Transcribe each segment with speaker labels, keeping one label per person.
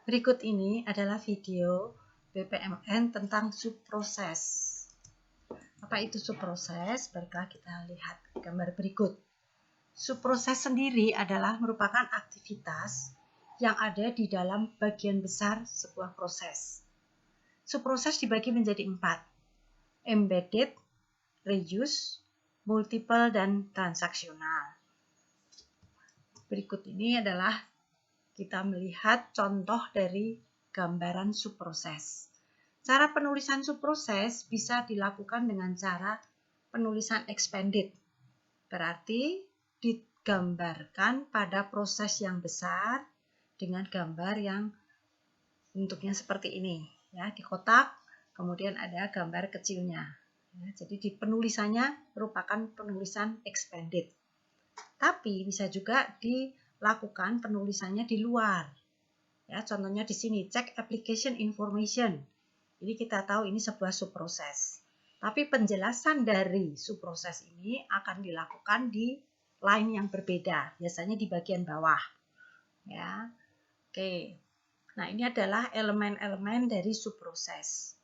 Speaker 1: Berikut ini adalah video BPMN tentang subproses. Apa itu subproses? Baiklah kita lihat gambar berikut. Subproses sendiri adalah merupakan aktivitas yang ada di dalam bagian besar sebuah proses. Subproses dibagi menjadi 4. Embedded, reuse, multiple, dan transaksional. Berikut ini adalah kita melihat contoh dari gambaran subproses. Cara penulisan subproses bisa dilakukan dengan cara penulisan expanded. Berarti digambarkan pada proses yang besar dengan gambar yang bentuknya seperti ini. Ya, di kotak, kemudian ada gambar kecilnya. Ya, jadi di penulisannya merupakan penulisan expanded. Tapi bisa juga dilakukan penulisannya di luar. Ya, contohnya di sini, check application information. Ini kita tahu ini sebuah subproses. Tapi penjelasan dari subproses ini akan dilakukan di line yang berbeda, biasanya di bagian bawah. Ya. Oke. Nah, ini adalah elemen-elemen dari subproses.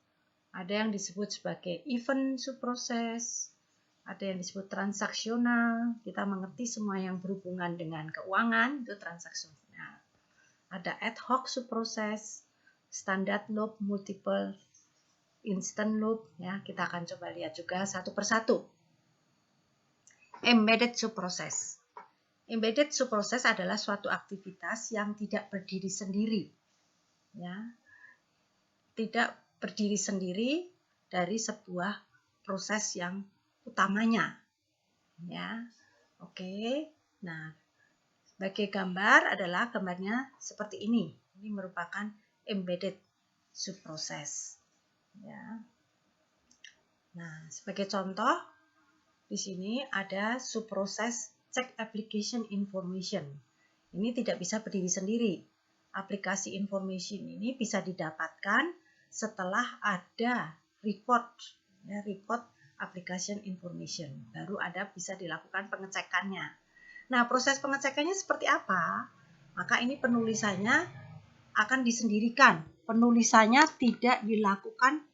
Speaker 1: Ada yang disebut sebagai event subproses, ada yang disebut transaksional. Kita mengerti semua yang berhubungan dengan keuangan itu transaksional. Ada ad hoc subproses, standard loop, multiple, instant loop. Ya, kita akan coba lihat juga satu persatu. Embedded subproses. Embedded subproses adalah suatu aktivitas yang tidak berdiri sendiri. Ya, tidak berdiri sendiri dari sebuah proses yang utamanya. Ya, oke. Nah, sebagai gambar adalah gambarnya seperti ini. Ini merupakan embedded subproses. Ya. Nah, sebagai contoh di sini ada subproses check application information. Ini tidak bisa berdiri sendiri. Aplikasi information ini bisa didapatkan setelah ada report, ya, report application information. Baru ada bisa dilakukan pengecekannya. Nah, proses pengecekannya seperti apa? Maka ini penulisannya akan disendirikan. Penulisannya tidak dilakukan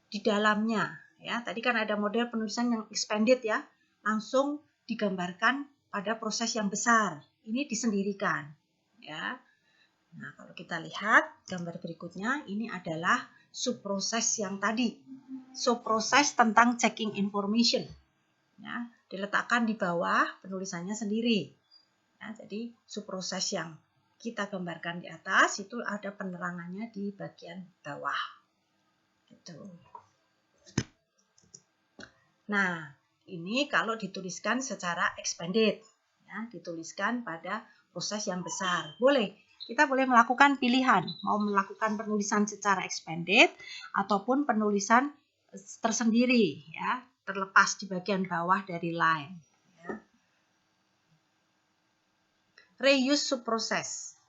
Speaker 1: di dalamnya. Ya, tadi kan ada model penulisan yang expanded ya, langsung digambarkan pada proses yang besar. Ini disendirikan. Ya. Nah, kalau kita lihat gambar berikutnya, ini adalah subproses yang tadi. Subproses tentang checking information. Ya, diletakkan di bawah penulisannya sendiri. Ya, jadi subproses yang kita gambarkan di atas itu ada penerangannya di bagian bawah. Gitu. Nah, ini kalau dituliskan secara expanded, ya, dituliskan pada proses yang besar. Boleh. Kita boleh melakukan pilihan, mau melakukan penulisan secara expanded ataupun penulisan tersendiri, ya, terlepas di bagian bawah dari line. Ya. Reuse subproses.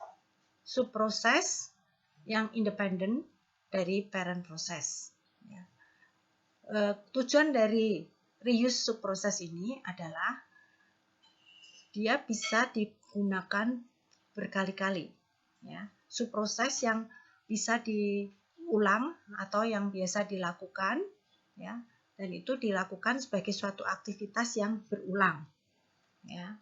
Speaker 1: Subproses yang independen dari parent proses. Ya. Tujuan dari reuse subproses ini adalah dia bisa digunakan berkali-kali. Ya, subproses yang bisa diulang atau yang biasa dilakukan, ya, dan itu dilakukan sebagai suatu aktivitas yang berulang. Ya.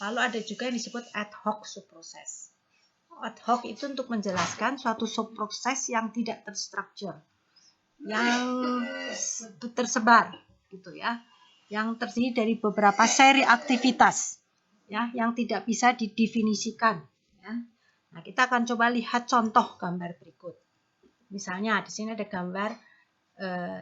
Speaker 1: Lalu ada juga yang disebut ad hoc subproses. Ad hoc itu untuk menjelaskan suatu subproses yang tidak terstruktur, yang tersebar, gitu ya, yang terdiri dari beberapa seri aktivitas, ya, yang tidak bisa didefinisikan. Ya. Nah, kita akan coba lihat contoh gambar berikut. Misalnya di sini ada gambar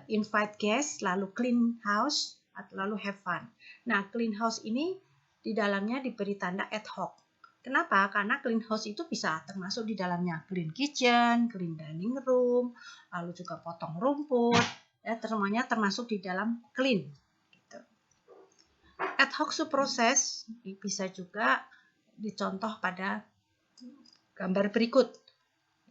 Speaker 1: invite guest, lalu clean house, lalu have fun. Nah, clean house ini di dalamnya diberi tanda ad hoc. Kenapa? Karena clean house itu bisa termasuk di dalamnya clean kitchen, clean dining room, lalu juga potong rumput, ya, semuanya termasuk di dalam clean. Gitu. Ad hoc subproses bisa juga dicontoh pada gambar berikut,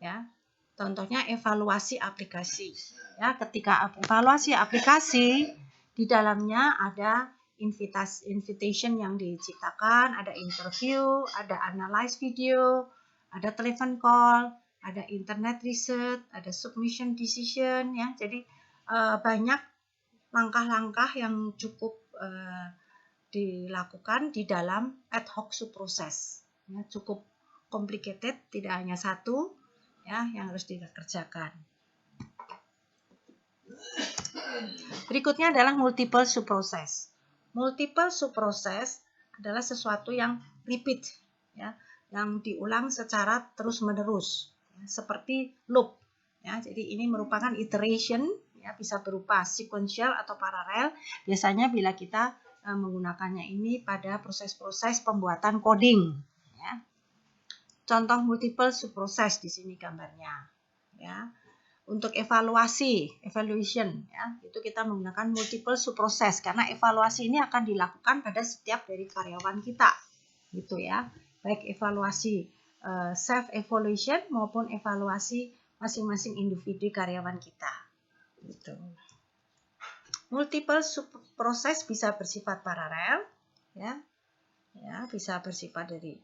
Speaker 1: ya. Contohnya evaluasi aplikasi. Ya, ketika evaluasi aplikasi di dalamnya ada invitation yang diciptakan, ada interview, ada analyze video, ada telepon call. ada internet research, ada submission decision ya. Jadi banyak langkah-langkah yang cukup dilakukan di dalam ad hoc subproses. Ya, cukup complicated, tidak hanya satu ya yang harus dikerjakan. Berikutnya adalah multiple subproses. Multiple subproses adalah sesuatu yang repeat ya, yang diulang secara terus-menerus ya, seperti loop ya. Jadi ini merupakan iteration ya, bisa berupa sequential atau paralel. Biasanya bila kita menggunakannya ini pada proses-proses pembuatan coding ya. Contoh multiple subproses di sini gambarnya ya. Untuk evaluation ya, itu kita menggunakan multiple subproses karena evaluasi ini akan dilakukan pada setiap dari karyawan kita gitu ya, baik evaluasi self evaluation maupun evaluasi masing-masing individu karyawan kita gitu. Multiple subproses bisa bersifat paralel ya, bisa bersifat dari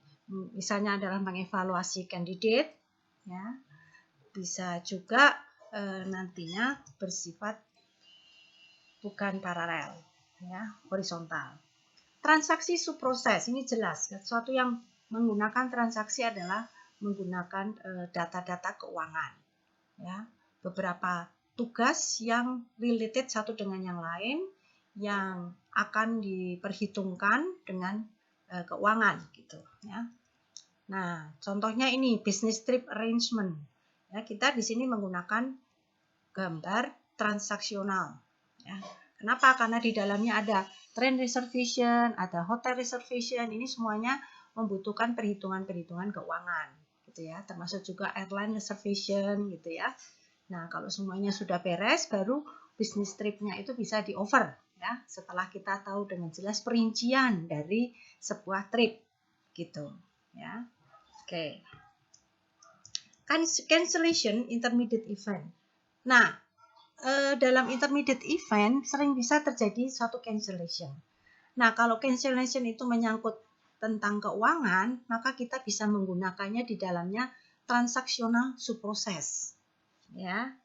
Speaker 1: misalnya adalah mengevaluasi kandidat ya, bisa juga nantinya bersifat bukan paralel ya, horizontal. Transaksi subproses ini jelas sesuatu yang menggunakan transaksi adalah menggunakan data-data keuangan ya, beberapa tugas yang related satu dengan yang lain yang akan diperhitungkan dengan keuangan gitu ya. Nah, contohnya ini business trip arrangement. Ya, kita di sini menggunakan gambar transaksional. Ya. Kenapa? Karena di dalamnya ada train reservation, ada hotel reservation. Ini semuanya membutuhkan perhitungan-perhitungan keuangan, gitu ya. Termasuk juga airline reservation, gitu ya. Nah, kalau semuanya sudah beres, baru business trip-nya itu bisa di-offer, ya. Setelah kita tahu dengan jelas perincian dari sebuah trip, gitu, ya. Oke. Cancellation intermediate event. Nah, dalam intermediate event sering bisa terjadi suatu cancellation. Nah, kalau cancellation itu menyangkut tentang keuangan, maka kita bisa menggunakannya di dalamnya transaksional subproses. Ya.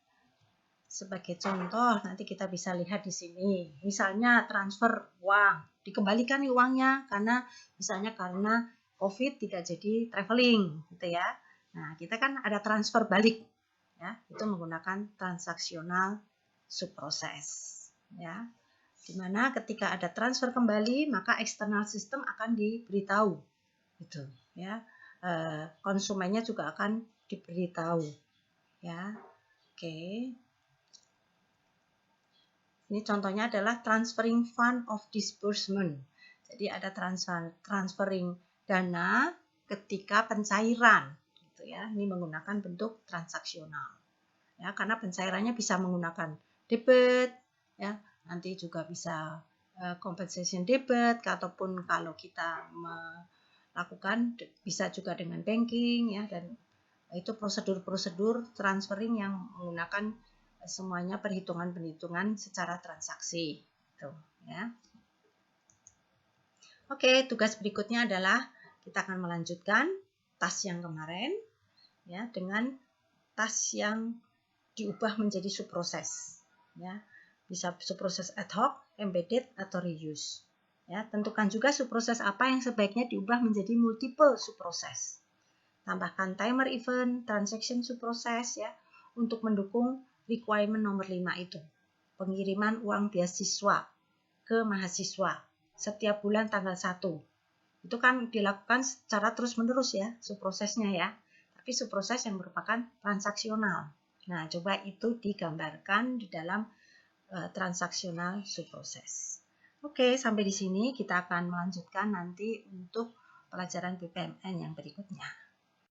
Speaker 1: Sebagai contoh, nanti kita bisa lihat di sini. Misalnya transfer uang, dikembalikan nih uangnya karena misalnya karena COVID tidak jadi traveling, gitu ya. Nah, kita kan ada transfer balik, ya, itu menggunakan transaksional subproses, ya. Dimana ketika ada transfer kembali, maka eksternal sistem akan diberitahu, gitu, ya. Konsumennya juga akan diberitahu, ya. Oke. Ini contohnya adalah transferring fund of disbursement. Jadi ada transferring dana ketika pencairan, gitu ya. Ini menggunakan bentuk transaksional. Ya, karena pencairannya bisa menggunakan debit, ya. Nanti juga bisa compensation debit, ataupun kalau kita melakukan bisa juga dengan banking, ya, dan itu prosedur-prosedur transferring yang menggunakan semuanya perhitungan-perhitungan secara transaksi, gitu, ya. Oke, tugas berikutnya adalah kita akan melanjutkan task yang kemarin, ya, dengan task yang diubah menjadi subproses, ya. Bisa subproses ad hoc, embedded, atau reuse. Ya, tentukan juga subproses apa yang sebaiknya diubah menjadi multiple subproses. Tambahkan timer event, transaction subproses ya, untuk mendukung requirement nomor 5 itu. Pengiriman uang beasiswa ke mahasiswa setiap bulan tanggal 1. Itu kan dilakukan secara terus-menerus ya, subprosesnya ya. Tapi subproses yang merupakan transaksional. Nah, coba itu digambarkan di dalam transaksional subproses. Oke, sampai di sini kita akan melanjutkan nanti untuk pelajaran BPMN yang berikutnya.